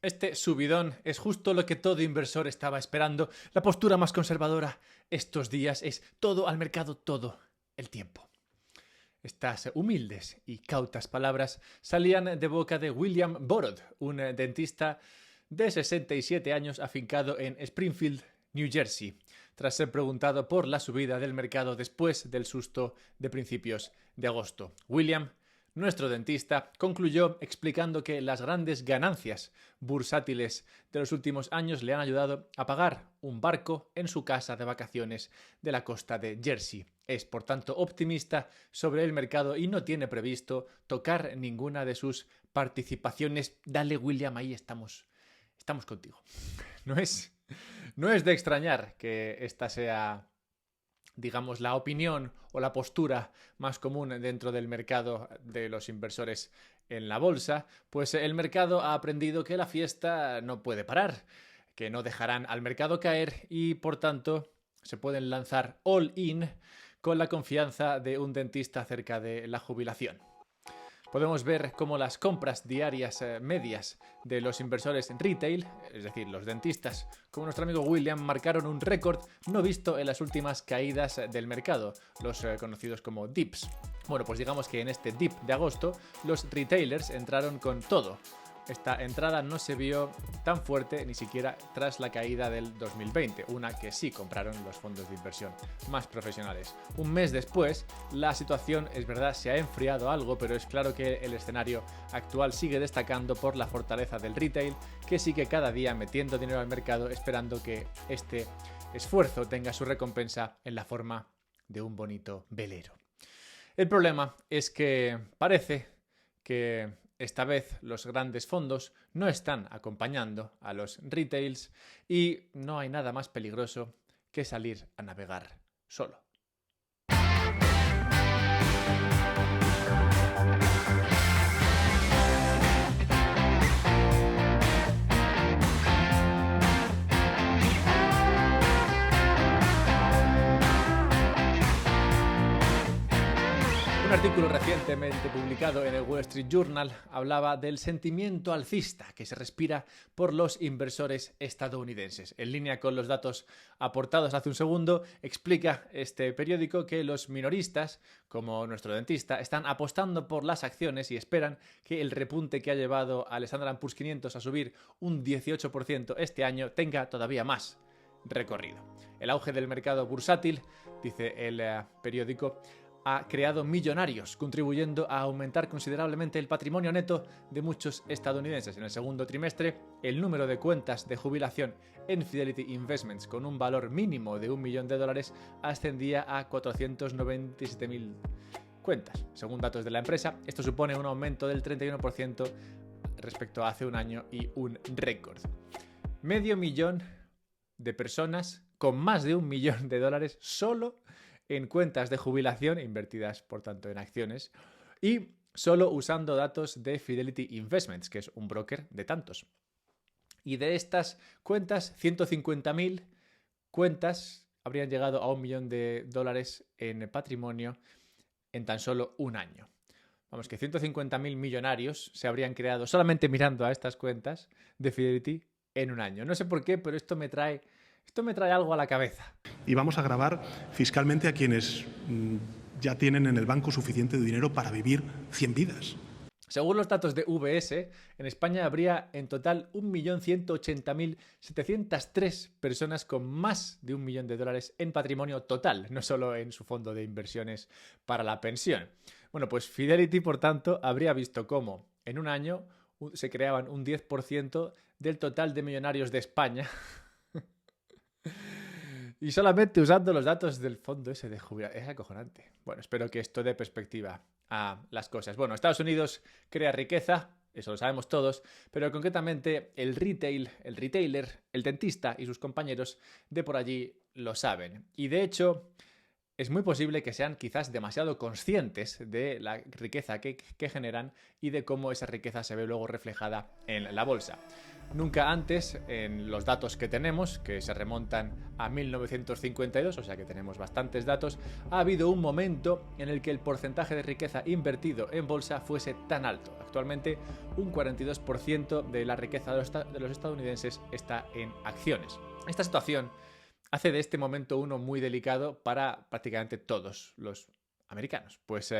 Este subidón es justo lo que todo inversor estaba esperando. La postura más conservadora estos días es todo al mercado todo el tiempo. Estas humildes y cautas palabras salían de boca de William Borod, un dentista de 67 años afincado en Springfield, New Jersey, tras ser preguntado por la subida del mercado después del susto de principios de agosto. William, nuestro dentista, concluyó explicando que las grandes ganancias bursátiles de los últimos años le han ayudado a pagar un barco en su casa de vacaciones de la costa de Jersey. Es, por tanto, optimista sobre el mercado y no tiene previsto tocar ninguna de sus participaciones. Dale, William, ahí estamos contigo. No es de extrañar que esta sea, digamos, la opinión o la postura más común dentro del mercado de los inversores en la bolsa, pues el mercado ha aprendido que la fiesta no puede parar, que no dejarán al mercado caer y, por tanto, se pueden lanzar all in con la confianza de un dentista acerca de la jubilación. Podemos ver cómo las compras diarias medias de los inversores en retail, es decir, los dentistas, como nuestro amigo William, marcaron un récord no visto en las últimas caídas del mercado, los conocidos como dips. Bueno, pues digamos que en este dip de agosto, los retailers entraron con todo. Esta entrada no se vio tan fuerte ni siquiera tras la caída del 2020, una que sí compraron los fondos de inversión más profesionales. Un mes después, la situación, es verdad, se ha enfriado algo, pero es claro que el escenario actual sigue destacando por la fortaleza del retail, que sigue cada día metiendo dinero al mercado esperando que este esfuerzo tenga su recompensa en la forma de un bonito velero. El problema es que parece que esta vez los grandes fondos no están acompañando a los retails y no hay nada más peligroso que salir a navegar solo. Un artículo recientemente publicado en el Wall Street Journal hablaba del sentimiento alcista que se respira por los inversores estadounidenses. En línea con los datos aportados hace un segundo, explica este periódico que los minoristas, como nuestro dentista, están apostando por las acciones y esperan que el repunte que ha llevado al Standard & Poor's 500 a subir un 18% este año tenga todavía más recorrido. El auge del mercado bursátil, dice el periódico, ha creado millonarios, contribuyendo a aumentar considerablemente el patrimonio neto de muchos estadounidenses. En el segundo trimestre, el número de cuentas de jubilación en Fidelity Investments con un valor mínimo de $1 millón ascendía a 497.000 cuentas. Según datos de la empresa, esto supone un aumento del 31% respecto a hace un año y un récord. Medio millón de personas con más de $1 millón solo en cuentas de jubilación, invertidas por tanto en acciones, y solo usando datos de Fidelity Investments, que es un broker de tantos. Y de estas cuentas, 150.000 cuentas habrían llegado a $1 millón en patrimonio en tan solo un año. Vamos, que 150.000 millonarios se habrían creado solamente mirando a estas cuentas de Fidelity en un año. No sé por qué, pero esto me trae algo a la cabeza. Y vamos a gravar fiscalmente a quienes ya tienen en el banco suficiente dinero para vivir 100 vidas. Según los datos de UBS, en España habría en total 1.180.703 personas con más de $1 millón en patrimonio total, no solo en su fondo de inversiones para la pensión. Bueno, pues Fidelity, por tanto, habría visto cómo en un año se creaban un 10% del total de millonarios de España. Y solamente usando los datos del fondo ese de jubilación. Es acojonante. Bueno, espero que esto dé perspectiva a las cosas. Bueno, Estados Unidos crea riqueza, eso lo sabemos todos, pero concretamente el retailer, el dentista y sus compañeros de por allí lo saben. Y de hecho, es muy posible que sean quizás demasiado conscientes de la riqueza que generan y de cómo esa riqueza se ve luego reflejada en la bolsa. Nunca antes, en los datos que tenemos, que se remontan a 1952, o sea que tenemos bastantes datos, ha habido un momento en el que el porcentaje de riqueza invertido en bolsa fuese tan alto. Actualmente, un 42% de la riqueza de los estadounidenses está en acciones. Esta situación hace de este momento uno muy delicado para prácticamente todos los americanos. Pues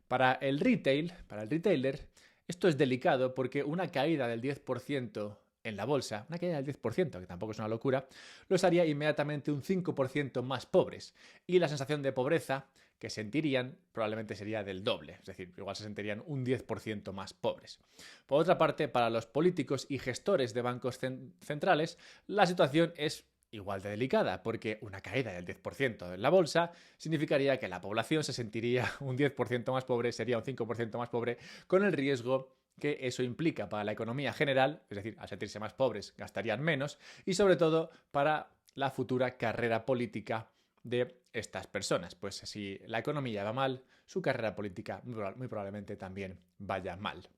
para el retailer, esto es delicado porque una caída del 10% en la bolsa, una caída del 10%, que tampoco es una locura, los haría inmediatamente un 5% más pobres. Y la sensación de pobreza que sentirían probablemente sería del doble, es decir, igual se sentirían un 10% más pobres. Por otra parte, para los políticos y gestores de bancos centrales, la situación es igual de delicada, porque una caída del 10% en la bolsa significaría que la población se sentiría un 10% más pobre, sería un 5% más pobre, con el riesgo que eso implica para la economía general, es decir, al sentirse más pobres gastarían menos, y sobre todo para la futura carrera política de estas personas. Pues si la economía va mal, su carrera política muy probablemente también vaya mal.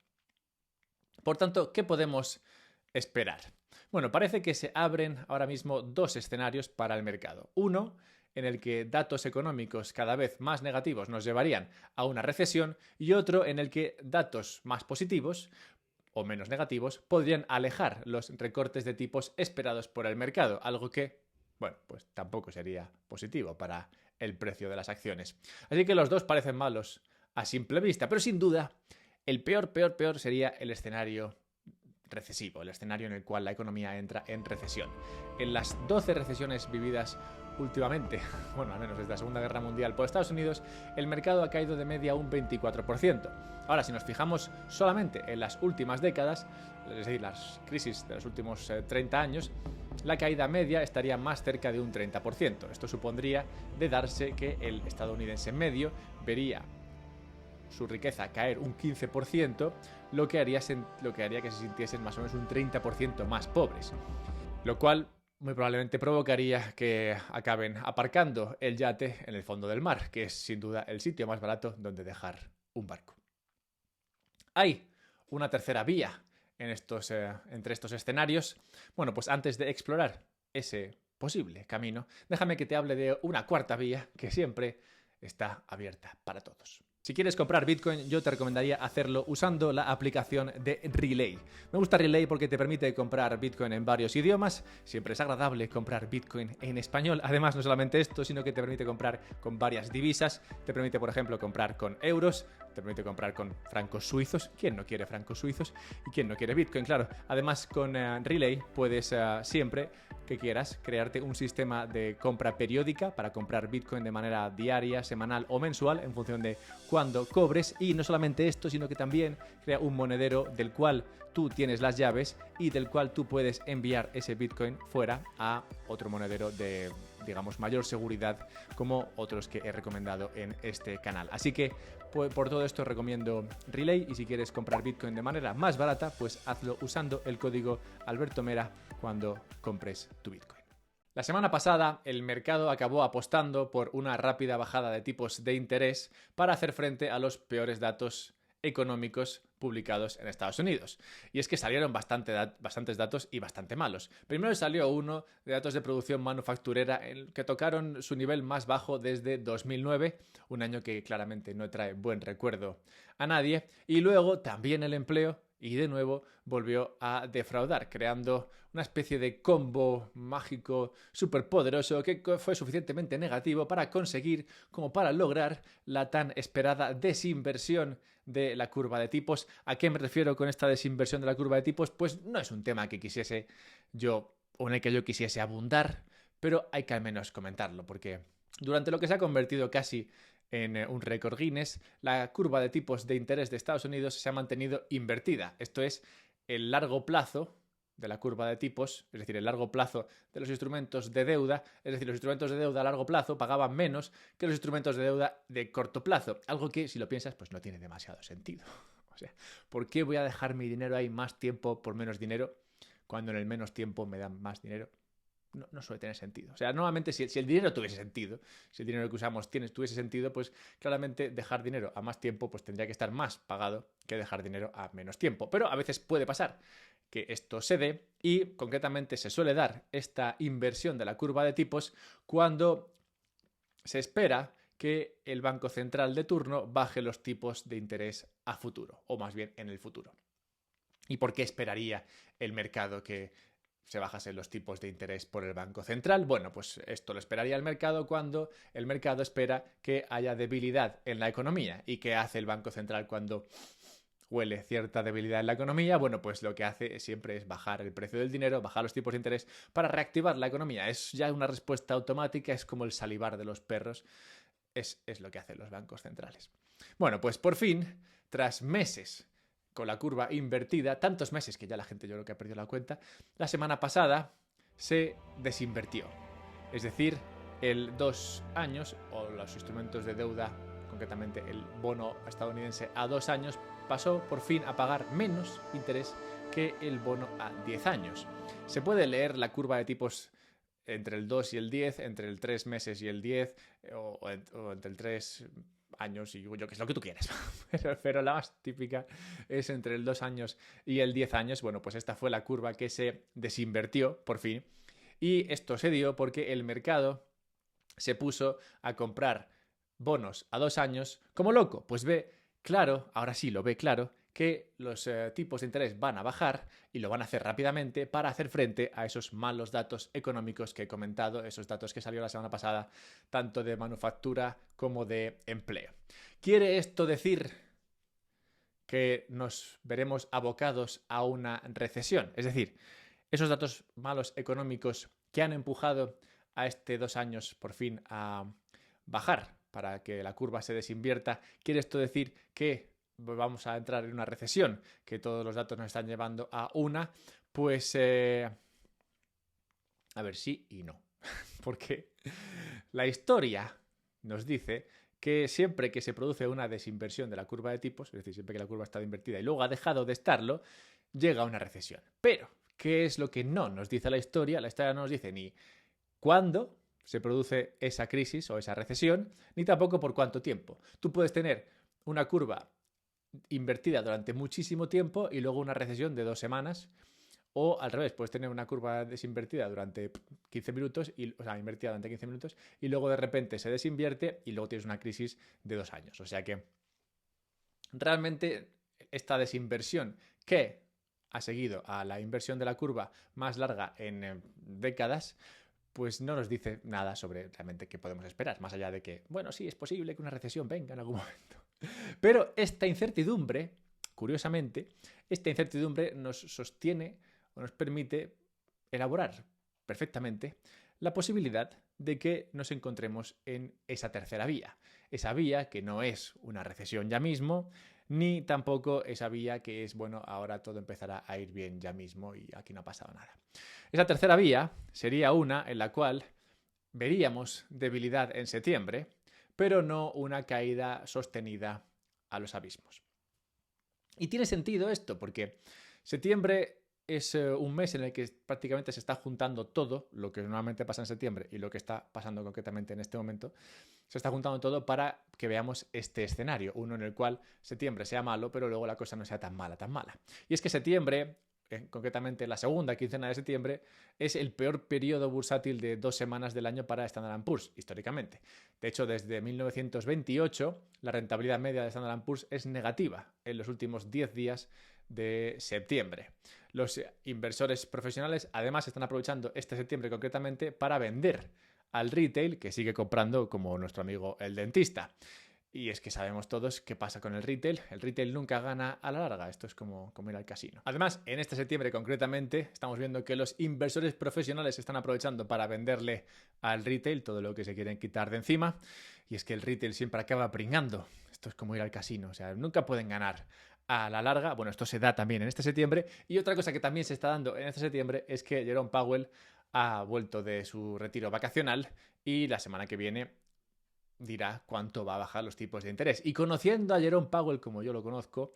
Por tanto, ¿qué podemos esperar? Bueno, parece que se abren ahora mismo dos escenarios para el mercado. Uno, en el que datos económicos cada vez más negativos nos llevarían a una recesión, y otro en el que datos más positivos o menos negativos podrían alejar los recortes de tipos esperados por el mercado, algo que, bueno, pues tampoco sería positivo para el precio de las acciones. Así que los dos parecen malos a simple vista, pero sin duda el peor sería el escenario recesivo, el escenario en el cual la economía entra en recesión. En las 12 recesiones vividas últimamente, bueno, al menos desde la Segunda Guerra Mundial por Estados Unidos, el mercado ha caído de media un 24%. Ahora, si nos fijamos solamente en las últimas décadas, es decir, las crisis de los últimos 30 años, la caída media estaría más cerca de un 30%. Esto supondría de darse que el estadounidense medio vería su riqueza caer un 15%, lo que haría que se sintiesen más o menos un 30% más pobres. Lo cual muy probablemente provocaría que acaben aparcando el yate en el fondo del mar, que es sin duda el sitio más barato donde dejar un barco. Hay una tercera vía entre estos escenarios. Bueno, pues antes de explorar ese posible camino, déjame que te hable de una cuarta vía que siempre está abierta para todos. Si quieres comprar Bitcoin, yo te recomendaría hacerlo usando la aplicación de Relay. Me gusta Relay porque te permite comprar Bitcoin en varios idiomas. Siempre es agradable comprar Bitcoin en español. Además, no solamente esto, sino que te permite comprar con varias divisas. Te permite, por ejemplo, comprar con euros. Te permite comprar con francos suizos. ¿Quién no quiere francos suizos? ¿Y quién no quiere Bitcoin? Claro. Además, con Relay puedes siempre que quieras crearte un sistema de compra periódica para comprar Bitcoin de manera diaria, semanal o mensual en función de cuando cobres. Y no solamente esto, sino que también crea un monedero del cual tú tienes las llaves y del cual tú puedes enviar ese Bitcoin fuera a otro monedero de, digamos, mayor seguridad, como otros que he recomendado en este canal. Así que por todo esto recomiendo Relay, y si quieres comprar Bitcoin de manera más barata, pues hazlo usando el código AlbertoMera cuando compres tu Bitcoin. La semana pasada, el mercado acabó apostando por una rápida bajada de tipos de interés para hacer frente a los peores datos económicos publicados en Estados Unidos. Y es que salieron bastantes datos y bastante malos. Primero salió uno de datos de producción manufacturera que tocaron su nivel más bajo desde 2009, un año que claramente no trae buen recuerdo a nadie. Y luego también el empleo, y de nuevo volvió a defraudar, creando una especie de combo mágico superpoderoso que fue suficientemente negativo para conseguir, como para lograr, la tan esperada desinversión de la curva de tipos. ¿A qué me refiero con esta desinversión de la curva de tipos? Pues no es un tema que quisiese yo, o en el que yo quisiese abundar, pero hay que al menos comentarlo, porque durante lo que se ha convertido casi en un récord Guinness, la curva de tipos de interés de Estados Unidos se ha mantenido invertida. Esto es, el largo plazo de la curva de tipos, es decir, el largo plazo de los instrumentos de deuda, es decir, los instrumentos de deuda a largo plazo pagaban menos que los instrumentos de deuda de corto plazo, algo que, si lo piensas, pues no tiene demasiado sentido. O sea, ¿por qué voy a dejar mi dinero ahí más tiempo por menos dinero cuando en el menos tiempo me dan más dinero? No suele tener sentido. O sea, normalmente si el dinero tuviese sentido, si el dinero que usamos tuviese sentido, pues claramente dejar dinero a más tiempo pues tendría que estar más pagado que dejar dinero a menos tiempo. Pero a veces puede pasar que esto se dé y concretamente se suele dar esta inversión de la curva de tipos cuando se espera que el Banco Central de turno baje los tipos de interés a futuro, o más bien en el futuro. ¿Y por qué esperaría el mercado que se bajasen los tipos de interés por el Banco Central? Bueno, pues esto lo esperaría el mercado cuando el mercado espera que haya debilidad en la economía. ¿Y qué hace el Banco Central cuando huele cierta debilidad en la economía? Bueno, pues lo que hace siempre es bajar el precio del dinero, bajar los tipos de interés para reactivar la economía. Es ya una respuesta automática, es como el salivar de los perros. Es lo que hacen los bancos centrales. Bueno, pues por fin, tras meses con la curva invertida, tantos meses que ya la gente yo creo que ha perdido la cuenta, la semana pasada se desinvertió. Es decir, el 2 años o los instrumentos de deuda, concretamente el bono estadounidense a 2 años, pasó por fin a pagar menos interés que el bono a 10 años. Se puede leer la curva de tipos entre el 2 y el 10, entre el 3 meses y el 10, o entre el 3 años y yo que es lo que tú quieras. pero la más típica es entre el 2 años y el 10 años. Bueno, pues esta fue la curva que se desinvertió por fin. Y esto se dio porque el mercado se puso a comprar bonos a 2 años como loco. Pues ve claro, ahora sí lo ve claro, que los tipos de interés van a bajar y lo van a hacer rápidamente para hacer frente a esos malos datos económicos que he comentado, esos datos que salió la semana pasada, tanto de manufactura como de empleo. ¿Quiere esto decir que nos veremos abocados a una recesión? Es decir, esos datos malos económicos que han empujado a este 2 años por fin a bajar para que la curva se desinvierta, ¿quiere esto decir que vamos a entrar en una recesión, que todos los datos nos están llevando a una? Pues a ver, sí y no. Porque la historia nos dice que siempre que se produce una desinversión de la curva de tipos, es decir, siempre que la curva está invertida y luego ha dejado de estarlo, llega una recesión. Pero, ¿qué es lo que no nos dice la historia? La historia no nos dice ni cuándo se produce esa crisis o esa recesión, ni tampoco por cuánto tiempo. Tú puedes tener una curva invertida durante muchísimo tiempo y luego una recesión de 2 semanas, o al revés, puedes tener una curva desinvertida durante 15 minutos, o sea, invertida durante 15 minutos, y luego de repente se desinvierte y luego tienes una crisis de 2 años. O sea que realmente esta desinversión que ha seguido a la inversión de la curva más larga en décadas, pues no nos dice nada sobre realmente qué podemos esperar, más allá de que, bueno, sí, es posible que una recesión venga en algún momento. Pero esta incertidumbre, curiosamente, nos sostiene o nos permite elaborar perfectamente la posibilidad de que nos encontremos en esa tercera vía. Esa vía que no es una recesión ya mismo, ni tampoco esa vía que es, bueno, ahora todo empezará a ir bien ya mismo y aquí no ha pasado nada. Esa tercera vía sería una en la cual veríamos debilidad en septiembre, pero no una caída sostenida a los abismos. Y tiene sentido esto, porque septiembre es un mes en el que prácticamente se está juntando todo lo que normalmente pasa en septiembre y lo que está pasando concretamente en este momento. Se está juntando todo para que veamos este escenario, uno en el cual septiembre sea malo, pero luego la cosa no sea tan mala, tan mala. Y es que septiembre, concretamente la segunda quincena de septiembre, es el peor periodo bursátil de 2 semanas del año para Standard & Poor's, históricamente. De hecho, desde 1928, la rentabilidad media de Standard & Poor's es negativa en los últimos 10 días de septiembre. Los inversores profesionales además están aprovechando este septiembre concretamente para vender al retail, que sigue comprando como nuestro amigo el dentista. Y es que sabemos todos qué pasa con el retail. El retail nunca gana a la larga. Esto es como ir al casino. Además, en este septiembre concretamente, estamos viendo que los inversores profesionales están aprovechando para venderle al retail todo lo que se quieren quitar de encima. Y es que el retail siempre acaba pringando. Esto es como ir al casino. O sea, nunca pueden ganar a la larga. Bueno, esto se da también en este septiembre. Y otra cosa que también se está dando en este septiembre es que Jerome Powell ha vuelto de su retiro vacacional y la semana que viene dirá cuánto va a bajar los tipos de interés. Y conociendo a Jerome Powell como yo lo conozco,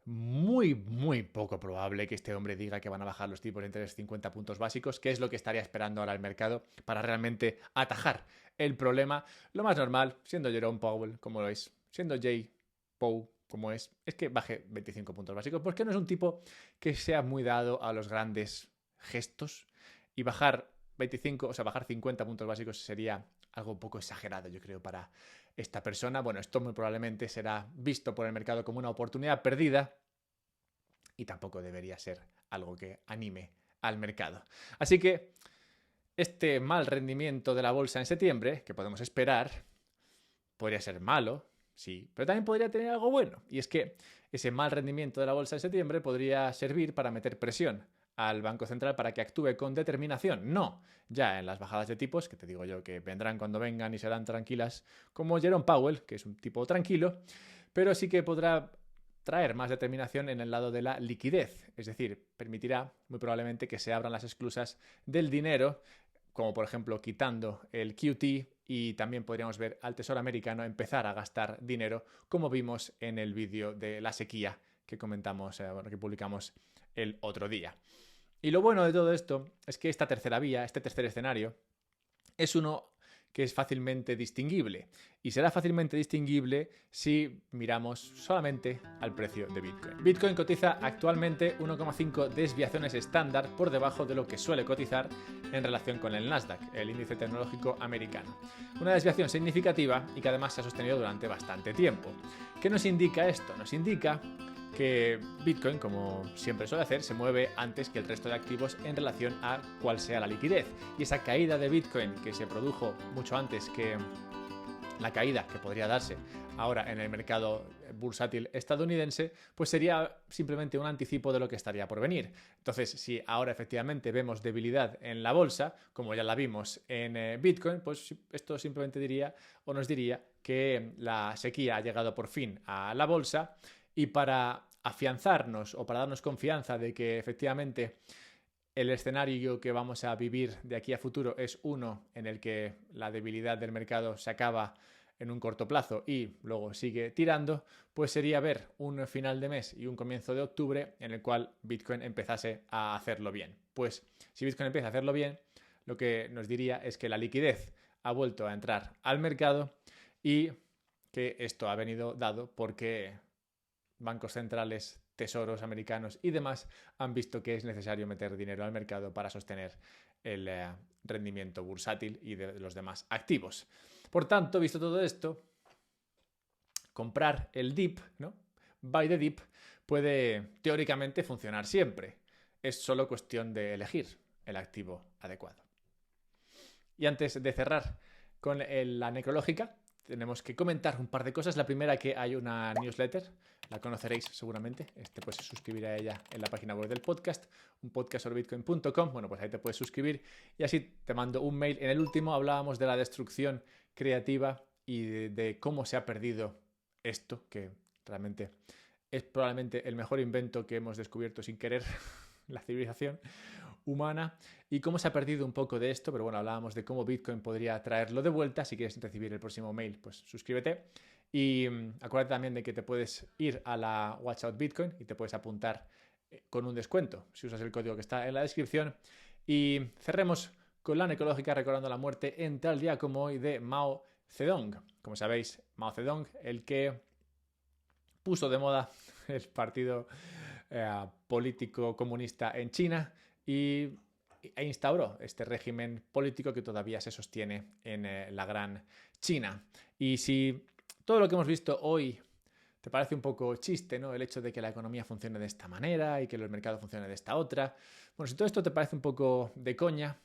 muy, muy poco probable que este hombre diga que van a bajar los tipos de interés 50 puntos básicos, que es lo que estaría esperando ahora el mercado para realmente atajar el problema. Lo más normal, siendo Jerome Powell, como lo es, siendo Jay Powell, como es que baje 25 puntos básicos, porque no es un tipo que sea muy dado a los grandes gestos, y bajar 25, o sea, bajar 50 puntos básicos sería algo un poco exagerado, yo creo, para esta persona. Bueno, esto muy probablemente será visto por el mercado como una oportunidad perdida y tampoco debería ser algo que anime al mercado. Así que este mal rendimiento de la bolsa en septiembre, que podemos esperar, podría ser malo, sí, pero también podría tener algo bueno. Y es que ese mal rendimiento de la bolsa en septiembre podría servir para meter presión al Banco Central para que actúe con determinación. No ya en las bajadas de tipos, que te digo yo que vendrán cuando vengan y serán tranquilas, como Jerome Powell, que es un tipo tranquilo, pero sí que podrá traer más determinación en el lado de la liquidez. Es decir, permitirá muy probablemente que se abran las esclusas del dinero, como por ejemplo quitando el QT, y también podríamos ver al Tesoro americano empezar a gastar dinero, como vimos en el vídeo de la sequía que comentamos, que publicamos el otro día. Y lo bueno de todo esto es que esta tercera vía, este tercer escenario, es uno que es fácilmente distinguible. Y será fácilmente distinguible si miramos solamente al precio de Bitcoin. Bitcoin cotiza actualmente 1,5 desviaciones estándar por debajo de lo que suele cotizar en relación con el Nasdaq, el índice tecnológico americano. Una desviación significativa y que además se ha sostenido durante bastante tiempo. ¿Qué nos indica esto? Nos indica que Bitcoin, como siempre suele hacer, se mueve antes que el resto de activos en relación a cuál sea la liquidez. Y esa caída de Bitcoin, que se produjo mucho antes que la caída que podría darse ahora en el mercado bursátil estadounidense, pues sería simplemente un anticipo de lo que estaría por venir. Entonces, si ahora efectivamente vemos debilidad en la bolsa, como ya la vimos en Bitcoin, pues esto simplemente diría o nos diría que la sequía ha llegado por fin a la bolsa. Y para afianzarnos o para darnos confianza de que efectivamente el escenario que vamos a vivir de aquí a futuro es uno en el que la debilidad del mercado se acaba en un corto plazo y luego sigue tirando, pues sería ver un final de mes y un comienzo de octubre en el cual Bitcoin empezase a hacerlo bien. Pues si Bitcoin empieza a hacerlo bien, lo que nos diría es que la liquidez ha vuelto a entrar al mercado y que esto ha venido dado porque bancos centrales, tesoros americanos y demás han visto que es necesario meter dinero al mercado para sostener el rendimiento bursátil y de los demás activos. Por tanto, visto todo esto, comprar el dip, ¿no? Buy the dip, puede teóricamente funcionar siempre. Es solo cuestión de elegir el activo adecuado. Y antes de cerrar con la necrológica, tenemos que comentar un par de cosas. La primera, que hay una newsletter, la conoceréis seguramente, puedes suscribir a ella en la página web del podcast, un podcast sobre bitcoin.com. Bueno, pues ahí te puedes suscribir y así te mando un mail. En el último hablábamos de la destrucción creativa y de cómo se ha perdido esto, que realmente es probablemente el mejor invento que hemos descubierto sin querer, la civilización humana, y cómo se ha perdido un poco de esto, pero bueno, hablábamos de cómo Bitcoin podría traerlo de vuelta. Si quieres recibir el próximo mail, pues suscríbete. Y acuérdate también de que te puedes ir a la Watch Out Bitcoin y te puedes apuntar con un descuento si usas el código que está en la descripción. Y cerremos con la necrológica recordando la muerte en tal día como hoy de Mao Zedong. Como sabéis, Mao Zedong, el que puso de moda el partido político comunista en China e instauró este régimen político que todavía se sostiene en la gran China. Y si todo lo que hemos visto hoy te parece un poco chiste, ¿no? El hecho de que la economía funcione de esta manera y que el mercado funcione de esta otra. Bueno, si todo esto te parece un poco de coña,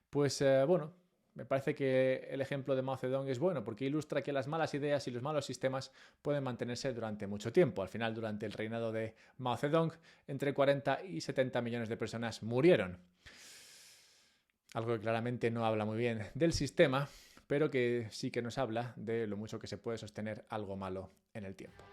pues bueno, me parece que el ejemplo de Mao Zedong es bueno porque ilustra que las malas ideas y los malos sistemas pueden mantenerse durante mucho tiempo. Al final, durante el reinado de Mao Zedong, entre 40 y 70 millones de personas murieron. Algo que claramente no habla muy bien del sistema, pero que sí que nos habla de lo mucho que se puede sostener algo malo en el tiempo.